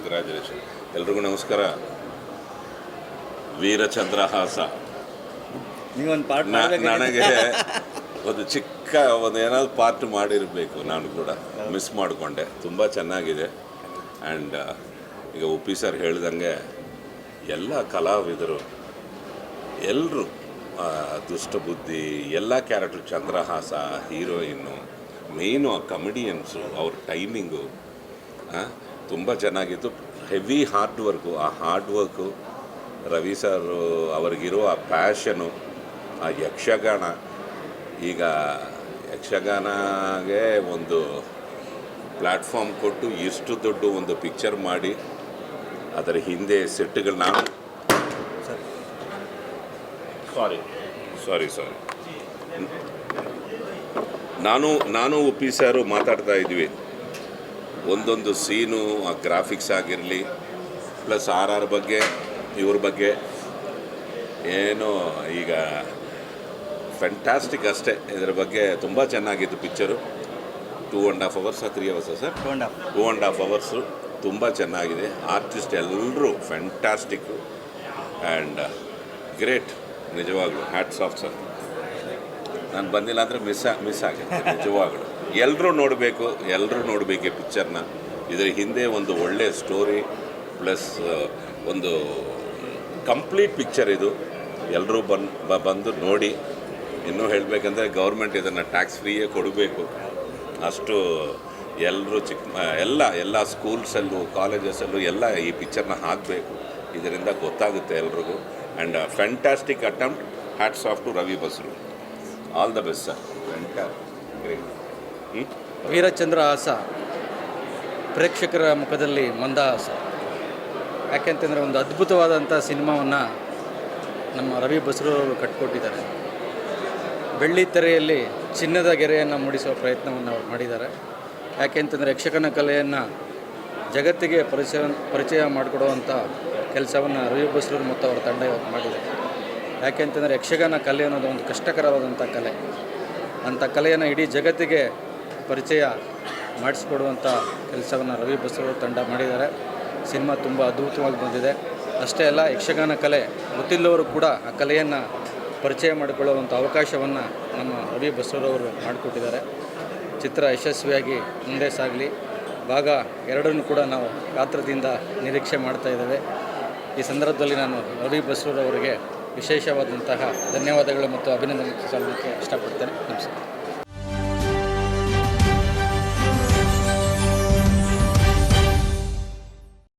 Congratulation. ಎಲ್ರಿಗೂ ನಮಸ್ಕಾರ. ವೀರಚಂದ್ರಹಾಸ ನೀವೊಂದು ಪಾರ್ಟ್ ನನಗೆ ಒಂದು ಚಿಕ್ಕ ಒಂದು ಏನಾದ್ರು ಪಾರ್ಟ್ ಮಾಡಿರಬೇಕು. ನಾನು ಕೂಡ ಮಿಸ್ ಮಾಡಿಕೊಂಡೆ. ತುಂಬ ಚೆನ್ನಾಗಿದೆ. ಆ್ಯಂಡ್ ಈಗ ಉಪ್ಪಿ ಸರ್ ಹೇಳ್ದಂಗೆ ಎಲ್ಲ ಕಲಾವಿದರು ಎಲ್ಲರೂ ದುಷ್ಟಬುದ್ಧಿ ಎಲ್ಲ ಕ್ಯಾರೆಕ್ಟರ್, ಚಂದ್ರಹಾಸ, ಹೀರೋಯಿನ್ನು, ಮೇಯ್ನು ಆ ಕಮಿಡಿಯನ್ಸು, ಅವ್ರ ಟೈಮಿಂಗು ತುಂಬ ಚೆನ್ನಾಗಿತ್ತು. Heavy hard work. ಆ ಹಾರ್ಡ್ ವರ್ಕು ರವಿ ಸರ್ ಅವ್ರಿಗಿರೋ ಆ ಪ್ಯಾಷನು, ಆ ಯಕ್ಷಗಾನ. ಈಗ ಯಕ್ಷಗಾನಗೆ ಒಂದು ಪ್ಲ್ಯಾಟ್ಫಾರ್ಮ್ ಕೊಟ್ಟು ಇಷ್ಟು ದೊಡ್ಡ ಒಂದು ಪಿಕ್ಚರ್ ಮಾಡಿ ಅದರ ಹಿಂದೆ ಸೆಟ್ಗಳು ನಾನು ಉಪ್ಪಿ ಸರು ಮಾತಾಡ್ತಾ ಇದ್ವಿ. ಒಂದೊಂದು ಸೀನು, ಆ ಗ್ರಾಫಿಕ್ಸ್ ಆಗಿರಲಿ, ಪ್ಲಸ್ RR ಬಗ್ಗೆ, ಇವ್ರ ಬಗ್ಗೆ ಏನೋ ಈಗ ಫ್ಯಾಂಟಾಸ್ಟಿಕ್ ಅಷ್ಟೇ. ಇದರ ಬಗ್ಗೆ ತುಂಬ ಚೆನ್ನಾಗಿತ್ತು picture. 2.5 hours 3 hours sir? 2.5 hours ತುಂಬ ಚೆನ್ನಾಗಿದೆ. ಆರ್ಟಿಸ್ಟ್ ಎಲ್ಲರೂ ಫ್ಯಾಂಟಾಸ್ಟಿಕ್ಕು ಆ್ಯಂಡ್ ಗ್ರೇಟ್. ನಿಜವಾಗ್ಲೂ ಹ್ಯಾಟ್ಸ್ ಆಫ್ ಸರ್. ನಾನು ಬಂದಿಲ್ಲ ಅಂದರೆ ಮಿಸ್ ಆಗುತ್ತೆ ನಿಜವಾಗ್ಲೂ. ಎಲ್ಲರೂ ನೋಡಬೇಕು ಈ ಪಿಕ್ಚರ್ನ. ಇದರ ಹಿಂದೆ ಒಂದು ಒಳ್ಳೆಯ ಸ್ಟೋರಿ ಪ್ಲಸ್ ಒಂದು ಕಂಪ್ಲೀಟ್ ಪಿಕ್ಚರ್ ಇದು. ಎಲ್ಲರೂ ಬಂದು ನೋಡಿ. ಇನ್ನೂ ಹೇಳಬೇಕಂದ್ರೆ ಗೌರ್ಮೆಂಟ್ ಇದನ್ನು ಟ್ಯಾಕ್ಸ್ ಫ್ರೀಯೇ ಕೊಡಬೇಕು. ಅಷ್ಟು ಎಲ್ಲರೂ ಎಲ್ಲ ಸ್ಕೂಲ್ಸಲ್ಲೂ ಕಾಲೇಜಸಲ್ಲೂ ಎಲ್ಲ ಈ ಪಿಕ್ಚರ್ನ ಹಾಕಬೇಕು. ಇದರಿಂದ ಗೊತ್ತಾಗುತ್ತೆ ಎಲ್ರಿಗೂ. And fantastic attempt. Hats off to Ravi Basrur. All the best sir. Great. Veerachandrahasa ಪ್ರೇಕ್ಷಕರ ಮುಖದಲ್ಲಿ ಮಂದಹಾಸ. ಯಾಕೆಂತಂದರೆ ಒಂದು ಅದ್ಭುತವಾದಂಥ ಸಿನಿಮಾವನ್ನು ನಮ್ಮ ರವಿ ಬಸ್ರೂರವರು ಕಟ್ಟಿಕೊಟ್ಟಿದ್ದಾರೆ. ಬೆಳ್ಳಿ ತೆರೆಯಲ್ಲಿ ಚಿನ್ನದ ಗೆರೆಯನ್ನು ಮೂಡಿಸುವ ಪ್ರಯತ್ನವನ್ನು ಅವರು ಮಾಡಿದ್ದಾರೆ. ಯಾಕೆಂತಂದರೆ ಯಕ್ಷಗಾನ ಕಲೆಯನ್ನು ಜಗತ್ತಿಗೆ ಪರಿಚಯ ಮಾಡಿಕೊಡುವಂಥ ಕೆಲಸವನ್ನು ರವಿ ಬಸ್ರೂರು ಮತ್ತು ಅವರ ತಂಡ ಇವತ್ತು ಮಾಡಿದೆ. ಯಾಕೆಂತಂದರೆ ಯಕ್ಷಗಾನ ಕಲೆ ಅನ್ನೋದು ಒಂದು ಕಷ್ಟಕರವಾದಂಥ ಕಲೆ. ಅಂಥ ಕಲೆಯನ್ನು ಇಡೀ ಜಗತ್ತಿಗೆ ಪರಿಚಯ ಮಾಡಿಸ್ಕೊಡುವಂಥ ಕೆಲಸವನ್ನು ರವಿ ಬಸ್ರೂರು ತಂಡ ಮಾಡಿದ್ದಾರೆ. ಸಿನಿಮಾ ತುಂಬ ಅದ್ಭುತವಾಗಿ ಬಂದಿದೆ. ಅಷ್ಟೇ ಅಲ್ಲ, ಯಕ್ಷಗಾನ ಕಲೆ ಗೊತ್ತಿಲ್ಲವರು ಕೂಡ ಆ ಕಲೆಯನ್ನು ಪರಿಚಯ ಮಾಡಿಕೊಳ್ಳುವಂಥ ಅವಕಾಶವನ್ನು ನಮ್ಮ ರವಿ ಬಸ್ರೂರವರು ಮಾಡಿಕೊಟ್ಟಿದ್ದಾರೆ. ಚಿತ್ರ ಯಶಸ್ವಿಯಾಗಿ ಮುಂದೆ ಸಾಗಲಿ. ಭಾಗ 2 ಕೂಡ ನಾವು ಕಾತ್ರದಿಂದ ನಿರೀಕ್ಷೆ ಮಾಡ್ತಾ ಇದ್ದೇವೆ. ಈ ಸಂದರ್ಭದಲ್ಲಿ ನಾನು ರವಿ ಬಸ್ರೂರವರಿಗೆ ವಿಶೇಷವಾದಂತಹ ಧನ್ಯವಾದಗಳು ಮತ್ತು ಅಭಿನಂದನೆ ಸಲ್ಲಿಸಲಿಕ್ಕೆ ಇಷ್ಟಪಡ್ತೇನೆ. ನಮಸ್ಕಾರ.